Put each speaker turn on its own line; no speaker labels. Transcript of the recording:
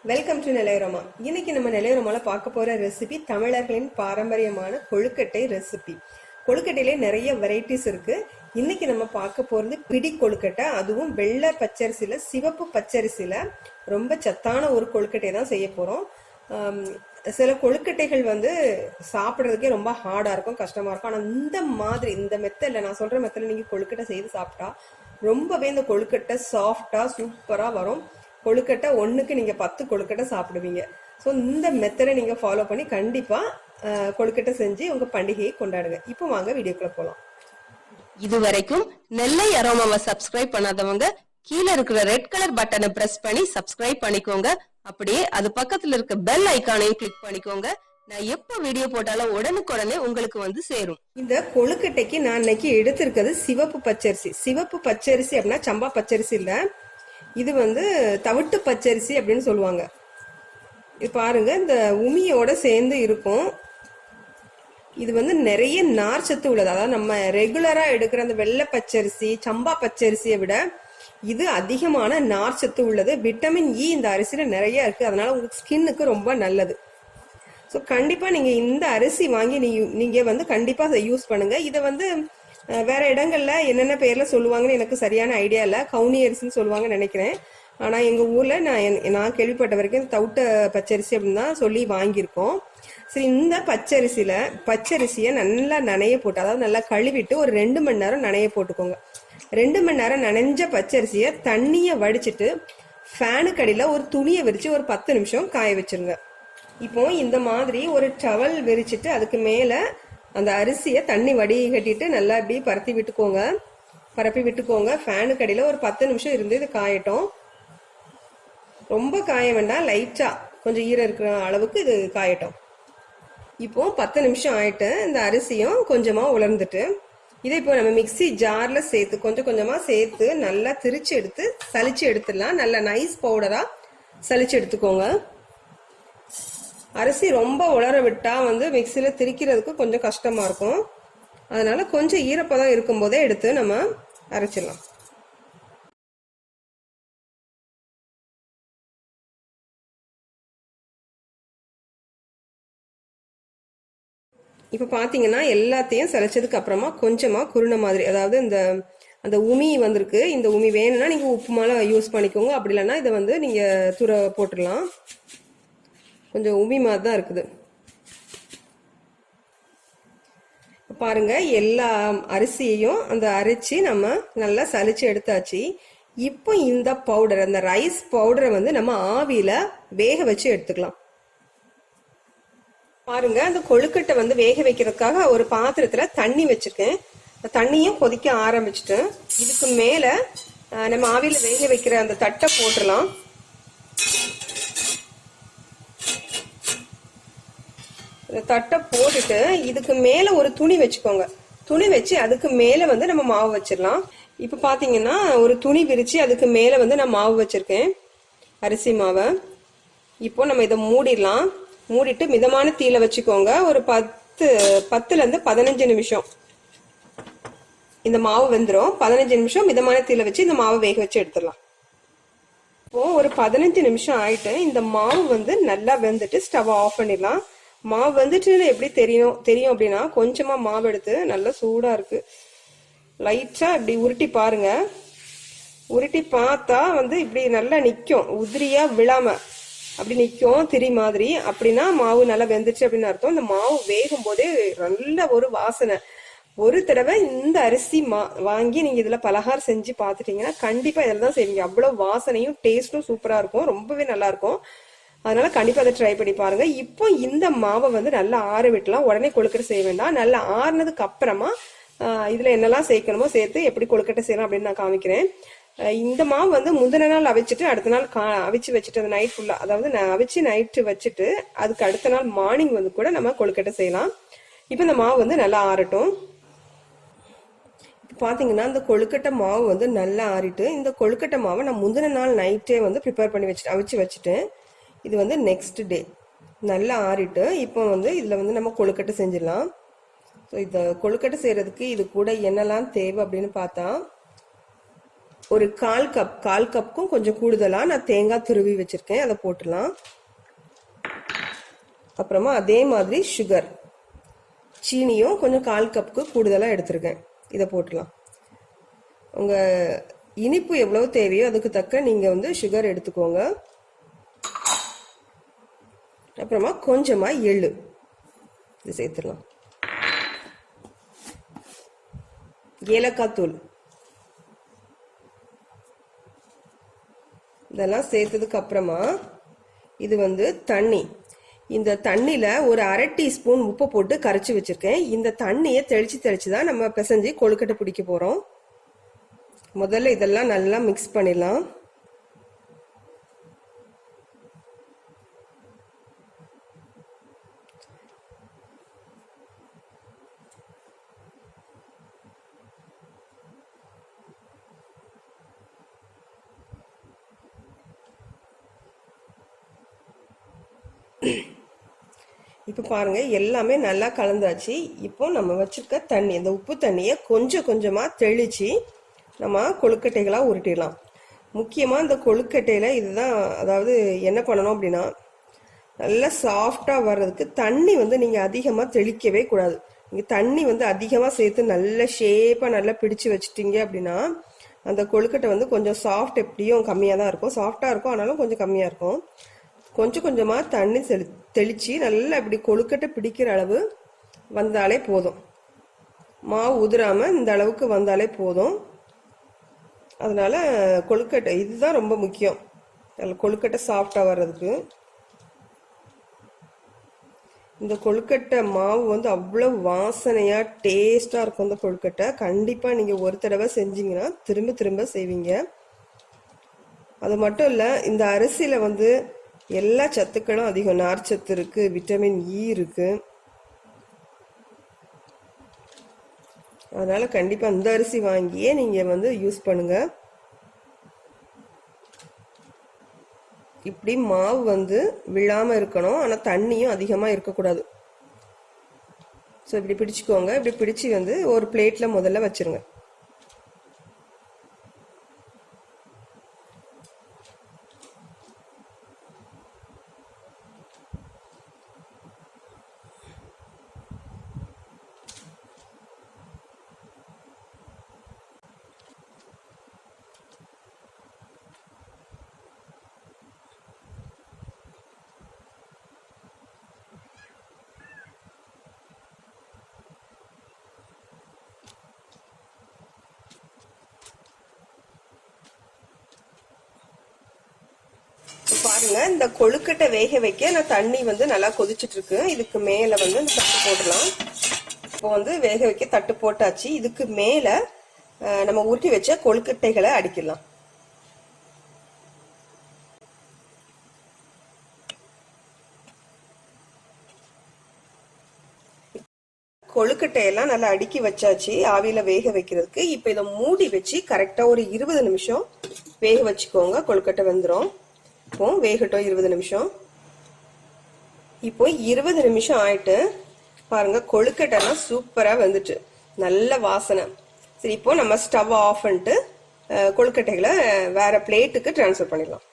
Welcome to நிலையரோமா. இன்னைக்கு நம்ம நிலையரோமால பார்க்க போற ரெசிபி தமிழர்களின் பாரம்பரியமான கொழுக்கட்டை ரெசிபி. கொழுக்கட்டையிலே நிறைய வெரைட்டிஸ் இருக்கு. இன்னைக்கு நம்ம பார்க்க போறது பிடி கொழுக்கட்டை, அதுவும் வெள்ளை பச்சரிசியில சிவப்பு பச்சரிசியில ரொம்ப சத்தான ஒரு கொழுக்கட்டை தான் செய்ய போறோம். சில கொழுக்கட்டைகள் சாப்பிட்றதுக்கே ரொம்ப ஹார்டா இருக்கும், கஷ்டமா இருக்கும். ஆனா இந்த மெத்தட்ல நான் சொல்ற மெத்தட்ல நீங்க கொழுக்கட்டை செய்து சாப்பிட்டா ரொம்பவே இந்த கொழுக்கட்டை சாஃப்டா சூப்பரா வரும். கொழுக்கட்டை ஒண்ணுக்கு நீங்க 10 கொழுக்கட்டை சாப்பிடுவீங்க. ஸோ இந்த மெத்தடை நீங்க ஃபாலோ பண்ணி கண்டிப்பா கொழுக்கட்டை செஞ்சு உங்க பண்டிகையை கொண்டாடுங்க. இப்போ வாங்க வீடியோக்குள்ள போலாம்.
இது வரைக்கும் நெல்லை அரோமாவை சப்ஸ்கிரைப் பண்ணாதவங்க கீழே இருக்கிற ரெட் கலர் பட்டனை பிரஸ் பண்ணி சப்ஸ்கிரைப் பண்ணிக்கோங்க. அப்படியே அது பக்கத்துல இருக்க பெல் ஐக்கானையும் கிளிக் பண்ணிக்கோங்க. நான் எப்ப வீடியோ போட்டாலும் உடனுக்குடனே உங்களுக்கு சேரும்.
இந்த கொழுக்கட்டைக்கு நான் இன்னைக்கு எடுத்திருக்கிறது சிவப்பு பச்சரிசி. சிவப்பு பச்சரிசி அப்படின்னா சம்பா பச்சரிசி இல்ல, இது தவிட்டு பச்சரிசி அப்படின்னு சொல்லுவாங்க. இது பாருங்க, இந்த உமியோட சேர்ந்து இருக்கும். இது நிறைய நார் சத்து உள்ளது. அதாவது நம்ம ரெகுலரா எடுக்கிற அந்த வெள்ளை பச்சரிசி சம்பா பச்சரிசியை விட இது அதிகமான நார் சத்து உள்ளது. விட்டமின் இ இந்த அரிசியில நிறைய இருக்கு. அதனால உங்களுக்கு ஸ்கின்னுக்கு ரொம்ப நல்லது. ஸோ கண்டிப்பா நீங்க இந்த அரிசி வாங்கி நீங்க கண்டிப்பா யூஸ் பண்ணுங்க. இதை வேற இடங்கள்ல என்னென்ன பேர்ல சொல்லுவாங்கன்னு எனக்கு சரியான ஐடியா இல்ல. கவுனி அரிசின்னு சொல்லுவாங்கன்னு நினைக்கிறேன். ஆனா எங்க ஊர்ல நான் கேள்விப்பட்ட வரைக்கும் தவிட்ட பச்சரிசி அப்படின்னு தான் சொல்லி வாங்கியிருக்கோம். சரி, இந்த பச்சரிசியை நல்லா நனைய போட்டு, அதாவது நல்லா கழுவிட்டு ஒரு 2 மணி நேரம் நனைய போட்டுக்கோங்க. 2 மணி நேரம் நனைஞ்ச பச்சரிசியை தண்ணிய வடிச்சிட்டு ஃபேனுக்கு அடியில ஒரு துணியை விரிச்சு ஒரு 10 நிமிஷம் காய வச்சிருங்க. இப்போ இந்த மாதிரி ஒரு டவல் விரிச்சிட்டு அதுக்கு மேல அந்த அரிசியை தண்ணி வடிகட்டிட்டு நல்லா இப்படி பரப்பி விட்டுக்கோங்க. ஃபேனுக்கு அடியில ஒரு 10 நிமிஷம் இருந்து இது காயட்டும். ரொம்ப காய வேண்டாம், லைட்டா கொஞ்சம் ஈரம் இருக்கிற அளவுக்கு இது காயட்டும். இப்போ 10 நிமிஷம் ஆயிட்டு இந்த அரிசியும் கொஞ்சமா உலர்ந்துட்டு இதை இப்போ நம்ம மிக்சி ஜார்ல சேர்த்து கொஞ்சம் கொஞ்சமா சேர்த்து நல்லா திரிச்சு எடுத்து சலிச்சு எடுத்துடலாம். நல்லா நைஸ் பவுடரா சலிச்சு எடுத்துக்கோங்க. அரிசி ரொம்ப உலர விட்டா மிக்சியில திரிக்கிறதுக்கு கொஞ்சம் கஷ்டமா இருக்கும். அதனால கொஞ்சம் ஈரப்பதம் இருக்கும் போதே எடுத்து நம்ம அரைச்சிடலாம். இப்ப பாத்தீங்கன்னா எல்லாத்தையும் சரைச்சதுக்கு அப்புறமா கொஞ்சமா குருணை மாதிரி, அதாவது அந்த உமி வந்திருக்கு. இந்த உமி வேணும்னா நீங்க உப்பு மாலை யூஸ் பண்ணிக்கோங்க. அப்படி இல்லைன்னா இதை நீங்க துர போட்டுடலாம். கொஞ்சம் உமி மாதிரி தான் இருக்குது. பாருங்க, எல்லா அரிசியையும் அந்த அரைச்சி நம்ம நல்லா சலிச்சு எடுத்தாச்சு. இப்போ இந்த பவுடர், அந்த ரைஸ் பவுடரை நம்ம ஆவியில வேக வச்சு எடுத்துக்கலாம். பாருங்க, அந்த கொழுக்கட்டை வேக வைக்கிறதுக்காக ஒரு பாத்திரத்துல தண்ணி வச்சிருக்கேன். தண்ணியும் கொதிக்க ஆரம்பிச்சுட்டு இதுக்கு மேல நம்ம ஆவியில வேக வைக்கிற அந்த தட்டை போட்டுடலாம். தட்டை போட்டுட்டு இதுக்கு மேல ஒரு துணி வச்சுக்கோங்க. துணி வச்சு அதுக்கு மேல நம்ம மாவு வச்சிடலாம். இப்ப பாத்தீங்கன்னா ஒரு துணி விரிச்சு அதுக்கு மேல நான் மாவு வச்சிருக்கேன், அரிசி மாவை. இப்போ நம்ம இதை மூடிடலாம். மூடிட்டு மிதமான தீயில வச்சுக்கோங்க. ஒரு 10ல இருந்து 15 நிமிஷம் இந்த மாவு வெந்துடும். 15 நிமிஷம் மிதமான தீயில வச்சு இந்த மாவை வேக வச்சு எடுத்துடலாம். இப்போ ஒரு 15 நிமிஷம் ஆயிட்டு இந்த மாவு நல்லா வெந்துட்டு ஸ்டவ் ஆஃப் பண்ணிடலாம். மாவு எப்படி தெரியும் அப்படின்னா, கொஞ்சமா மாவு எடுத்து நல்லா சூடா இருக்கு, லைட்டா இப்படி உருட்டி பாருங்க. உருட்டி பார்த்தா இப்படி நல்லா நிக்கும், உதிரியா விழாம அப்படி நிக்கும் திரி மாதிரி. அப்படின்னா மாவு நல்லா வெந்துச்சு அப்படின்னு அர்த்தம். இந்த மாவு வேகும் போதே நல்ல ஒரு வாசனை. ஒரு தடவை இந்த அரிசி வாங்கி நீங்க இதுல பலகாரம் செஞ்சு பாத்துட்டீங்கன்னா கண்டிப்பா இதில் தான் செய்வீங்க. அவ்வளவு வாசனையும் டேஸ்டும் சூப்பரா இருக்கும், ரொம்பவே நல்லா இருக்கும். அதனால கண்டிப்பா அதை ட்ரை பண்ணி பாருங்க. இப்போ இந்த மாவை நல்லா ஆற விட்டலாம். உடனே கொழுக்கட்டை செய்ய வேண்டாம். நல்லா ஆறுனதுக்கு அப்புறமா இதுல என்னெல்லாம் சேர்க்கணுமோ சேர்த்து எப்படி கொழுக்கட்டை செய்யலாம் அப்படின்னு நான் காமிக்கிறேன். இந்த மாவு முந்தின நாள் அவிச்சிட்டு அடுத்த நாள் அவிச்சு வச்சுட்டு அந்த நைட் ஃபுல்லா, அதாவது நான் அவிச்சு நைட்டு வச்சுட்டு அதுக்கு அடுத்த நாள் மார்னிங் கூட நம்ம கொழுக்கட்டை செய்யலாம். இப்போ இந்த மாவு நல்லா ஆறட்டும். பாத்தீங்கன்னா இந்த கொழுக்கட்டை மாவு நல்லா ஆறிட்டு, இந்த கொழுக்கட்டை மாவை நான் முந்தின நாள் நைட்டே ப்ரிப்பேர் பண்ணி வச்சுட்டு அவிச்சு வச்சுட்டேன். இது நெக்ஸ்ட் டே நல்லா ஆறிட்டு இப்போ இதுல நம்ம கொழுக்கட்டை செஞ்சிடலாம். ஸோ இந்த கொழுக்கட்டை செய்யறதுக்கு இது கூட என்னெல்லாம் தேவை அப்படின்னு பார்த்தா, ஒரு கால் கப்புக்கும் கொஞ்சம் கூடுதலா நான் தேங்காய் துருவி வச்சிருக்கேன், அதை போட்டுடலாம். அப்புறமா அதே மாதிரி சுகர், சீனியும் கொஞ்சம் 1/4 கப்புக்கு கூடுதலா எடுத்திருக்கேன், இதை போட்டுடலாம். உங்க இனிப்பு எவ்வளவு தேவையோ அதுக்கு தக்க நீங்க வந்து சுகர் எடுத்துக்கோங்க. அப்புறமா கொஞ்சமா எள்ளு இது சேர்த்துடலாம். ஏலக்காய் தூள் இதெல்லாம் சேர்த்ததுக்கு அப்புறமா இது வந்து தண்ணி. இந்த தண்ணியில ஒரு 1/2 டீஸ்பூன் உப்பு போட்டு கரைச்சி வச்சிருக்கேன். இந்த தண்ணியை தெளிச்சு தான் நம்ம பிசைஞ்சு கொழுக்கட்டை பிடிக்க போறோம். முதல்ல இதெல்லாம் நல்லா மிக்ஸ் பண்ணிடலாம். இப்போ பாருங்க எல்லாமே நல்லா கலந்தாச்சு. இப்போ நம்ம வச்சிருக்க தண்ணி, இந்த உப்பு தண்ணியை கொஞ்சம் கொஞ்சமா தெளிச்சு நம்ம கொழுக்கட்டைகளா உருட்டிடலாம். முக்கியமா இந்த கொழுக்கட்டையில இதுதான், அதாவது என்ன பண்ணணும் அப்படின்னா, நல்லா சாஃப்டா வர்றதுக்கு தண்ணி வந்து நீங்க அதிகமா தெளிக்கவே கூடாது. நீங்க தண்ணி வந்து அதிகமா சேர்த்து நல்ல ஷேப்பா நல்லா பிடிச்சு வச்சுட்டீங்க அப்படின்னா அந்த கொழுக்கட்டை வந்து கொஞ்சம் சாஃப்ட் எப்படியும் கம்மியா தான் இருக்கும், சாஃப்டா இருக்கும், ஆனாலும் கொஞ்சம் கம்மியா இருக்கும். கொஞ்சம் கொஞ்சமா தண்ணி தெளிச்சு நல்லா இப்படி கொழுக்கட்டை பிடிக்கிற அளவு வந்தாலே போதும். மாவு உதிராம இந்த அளவுக்கு வந்தாலே போதும். அதனால கொழுக்கட்டை இதுதான் ரொம்ப முக்கியம், கொழுக்கட்டை சாஃப்டா வர்றதுக்கு. இந்த கொழுக்கட்டை மாவு வந்து அவ்வளவு வாசனையா டேஸ்டா இருக்கும். இந்த கொழுக்கட்டை கண்டிப்பா நீங்க ஒரு தடவை செஞ்சீங்கன்னா திரும்ப திரும்ப செய்வீங்க. அது மட்டும் இல்ல, இந்த அரிசியில வந்து எல்லா சத்துக்களும் அதிகம், நார்ச்சத்து இருக்கு, விட்டமின் இ இருக்கு. அதனால கண்டிப்பா இந்த அரிசி வாங்கியே நீங்க வந்து யூஸ் பண்ணுங்க. இப்படி மாவு வந்து விழாம இருக்கணும், ஆனா தண்ணியும் அதிகமா இருக்கக்கூடாது. ஸோ இப்படி பிடிச்சுக்கோங்க. இப்படி பிடிச்சு வந்து ஒரு பிளேட்ல முதல்ல வச்சிருங்க. பாருங்க, இந்த கொழுக்கட்டை வேக வைக்க நான் தண்ணி வந்து நல்லா கொதிச்சுட்டு இருக்கு. இதுக்கு மேல வந்து இந்த தட்டு போடலாம். இப்போ வந்து வேக வைக்க தட்டு போட்டாச்சு. இதுக்கு மேல நம்ம உருட்டி வச்ச கொழுக்கட்டைகளை அடிக்கலாம். கொழுக்கட்டையெல்லாம் நல்லா அடுக்கி வச்சாச்சு ஆவியில வேக வைக்கிறதுக்கு. இப்ப இதை மூடி வச்சு கரெக்டா ஒரு 20 நிமிஷம் வேக வச்சுக்கோங்க. கொழுக்கட்டை வெந்துடும். இப்போ வேகட்டும் 20 நிமிஷம். இப்போ 20 நிமிஷம் ஆயிட்டு பாருங்க, கொழுக்கட்டைலாம் சூப்பரா வந்துட்டு, நல்ல வாசனை. சரி, இப்போ நம்ம ஸ்டவ் ஆஃப் பண்ணிட்டு கொழுக்கட்டைகளை வேற பிளேட்டுக்கு டிரான்ஸ்ஃபர் பண்ணிடலாம்.